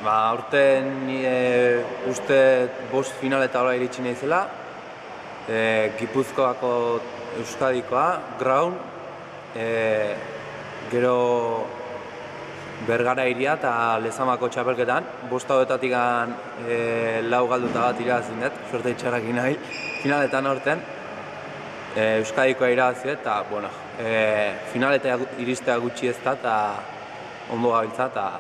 Aurten uste bost finaletara iritsi naizela, Gipuzkoako Euskadikoa, Graun, gero Bergara iria eta Lezamako txapelketan, bost hauetatik lau galduta bat irabazin dut, suerte itxarrakin nahi, finaletan aurten, Euskadikoa irabazi eta, finaletea iristea gutxi ez da, eta ondo gabiltza, eta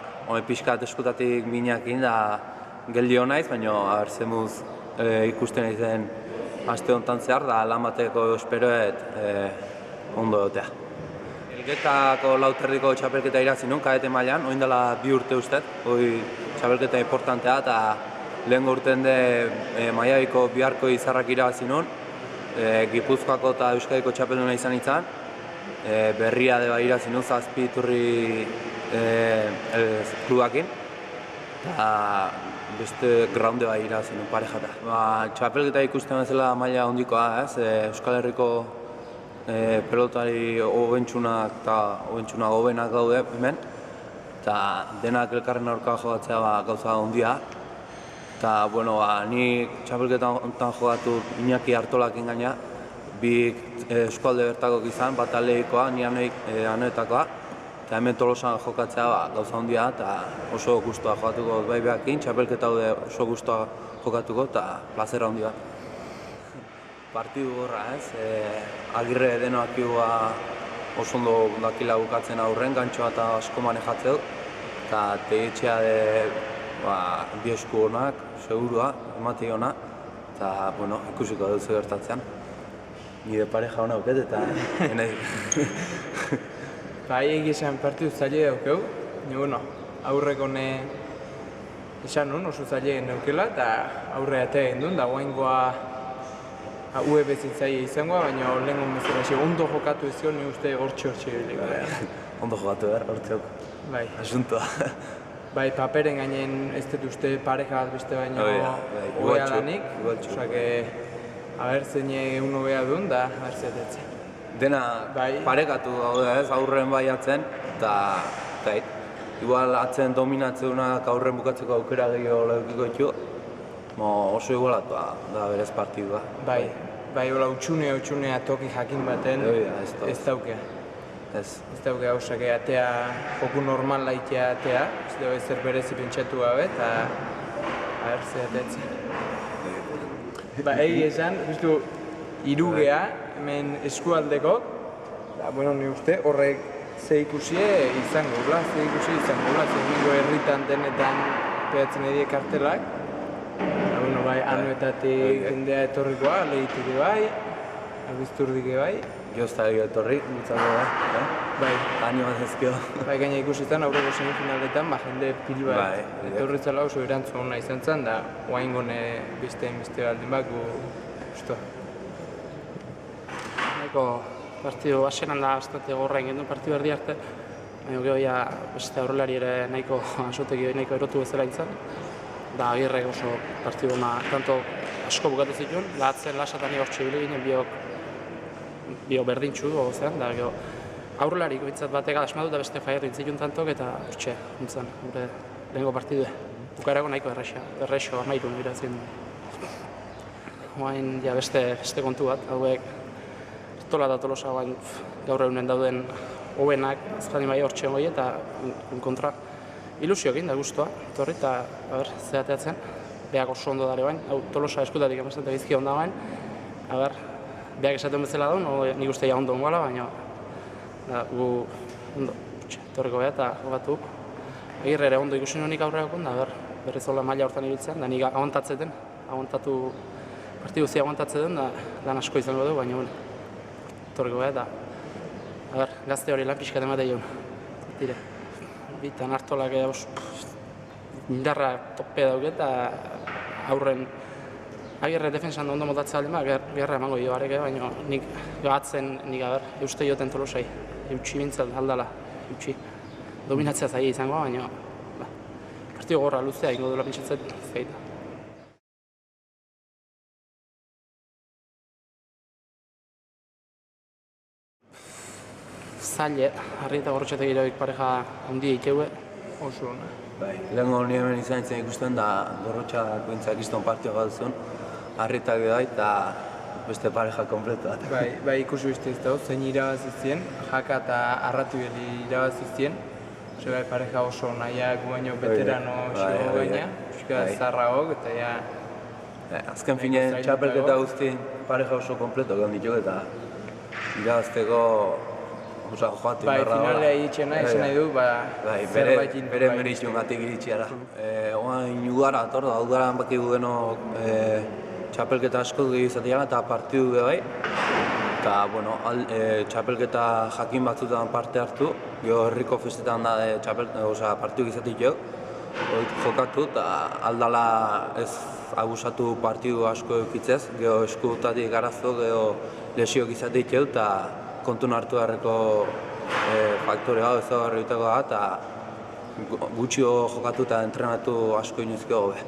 pixkat eskutatik minakin da geldio naiz, baina zemuz ikusten naizen aste honetan zehar, da lan bateko esperoet ondo egotea. Elgetako lauterdiko txapelketa irabazi nun, kadete mailan, oin dela 2 urte ustez, hoi txapelketa importantea, eta lehen urten de Maiabiko biharko izarrak irabazi nun, Gipuzkoako eta Euskadiko txapelduna izan izan, berria deba irabazi nun, 7 iturri klubakin, eta beste grounde bai irabazi nun parejata. Txapelketa ikusten bezala maila hondikoa, Euskal Herriko pelotari hobentsunak eta hobentsuna gobenak daude hemen, eta denak elkarren aurka jogatzea gauza hondia. Eta, ni txapelketa honetan jogatu Iñaki Artolakin gaina, bi eskualde bertakok izan, bat aleikoa, ni anoetakoa, eta hemen Tolosan jokatzea gauza hondia, eta oso gustua jokatuko bai behakin, txapelketa haude oso gustua jokatuko, eta plazera hondi bat. Partidu gorra, Agirre denoak oso ondo dakila bukatzen aurren, gantxoa eta asko manejatzeu, eta tegetxea bi esku honak, segurua, ematei hona, eta, ikusiko dut gertatzean. Nire pareja hona auket, eta nahi. Egizan partidu zaile daukeu, aurreko esan nun, oso zaile neukela, eta aurre atea egin duen, da guaingoa UEB zitzaile izangoa, baina lehenko bezala ondo jokatu ezio, ni uste hortxe biliko. Ondo jokatu hortxeok, asuntoa. Bai, paperen gainen ez dut uste pareja bat beste baino hobea danik, osake, zein egun hobea duen, da zetetzen. Dena parekatu daude aurren bai atzen, eta igual atzen dominatzeunak aurren bukatzeko aukera gehiago leukiko ditu, oso igualatua da berez partidua. Bai, utxunea toki jakin baten ez daukea. Ez daukea, osake, atea, joku normal laitea atea, ez dago ezer berezi pentsatu gabe, eta zetetzen. Egi esan, irugea, hemen eskualdekok, ni uste horrek ze ikusie izango gula, zemingo herritan denetan pegatzen edie kartelak. Anoetatik jendea etorrikoa, lehitik bai, abizturdik bai. Gioztarik etorri, gutzako da. Ani bat ezkio. Gaina ikusetan, aurreko semifinaletan, jende pil bat etorri zela oso erantzun hona izan zen, da oaingon beste baldin bat guztua. Naiko partidu basenan da bastante gorra egin du partidu erdi arte, baina gehoia beste aurrelari ere nahiko asotegi nahiko erotu bezala izan. Da Agirrek oso partidu hona tanto asko bukatu zituen, lahatzen lasatan hortxe bile ginen bio berdintxu gozean, da aurrelarik bintzat batek asmatu eta beste faiatu intzitun tantok eta hortxe, nintzen, gure lehenko partidu. Bukarako nahiko errexo, amairun iratzen. Oain beste kontu bat, hauek Tola eta Tolosa gaur egunen dauden hobenak, ezbadi bai hortxe goi eta kontra ilusioekin da guztua, etorri eta zehateatzen, behak oso ondo dare bain, Tolosa eskutatik emazante bizki onda bain, behak esaten bezala daun, nik uste ja ondo ongoala, baina gu ondo, etorriko beha eta jogatu. Agirre ere ondo ikusi honik aurreakon, da berriz hola maila hortan ibiltzen, da nik aguantatzeten, partidu zi aguantatzeten, da lan asko izango du, baina etorriko beha eta gazte hori lan pixkat emate joan. Dire, bitan hartolak indarra tope dauke eta aurren Agirre defensan ondo motatzea aldin gerra emango dio barek, baina nik gatzen euste joten Tolosai, eutxi bintzat aldala, eutxi. Dominatzea zaila izango, baina partidu gorra luzea ingo duela pentsatzen zeita. Zaila, harri eta gorrotxatek iroik pareja handia iteue. Oso ona. Bai, lehenko ni hemen izan zen ikusten da Gorrotxak bintzak izton partio gauzun, harritak bai eta beste pareja kompleto bat. Bai, ikusi beste ez dago, zein irabazizien, Jaka eta Arratibeli irabazizien. Ose bai, pareja oso nahiak baino veterano xo baina, euskara zarragok eta ja... Azken finen txapelketa guzti pareja oso kompleto egon dituk eta irabazteko joatik Bai, barra finalea itxena, esan nahi du, zerbait bere meritxungatik iritsi ara. Oain ugara ator da, ugaran bakigu geno txapelketa asko izatean eta partidu be bai. Eta, bueno, txapelketa jakin batzutan parte hartu, gero herriko festetan da partidu izatik jo, jokatu eta aldala ez abusatu partidu asko eukitzez, gero eskutatik arazo, gero lesiok izatik jo eta kontun hartu beharreko faktore hau ezagarritako da eta gutxio jokatu eta entrenatu asko inozko gobe.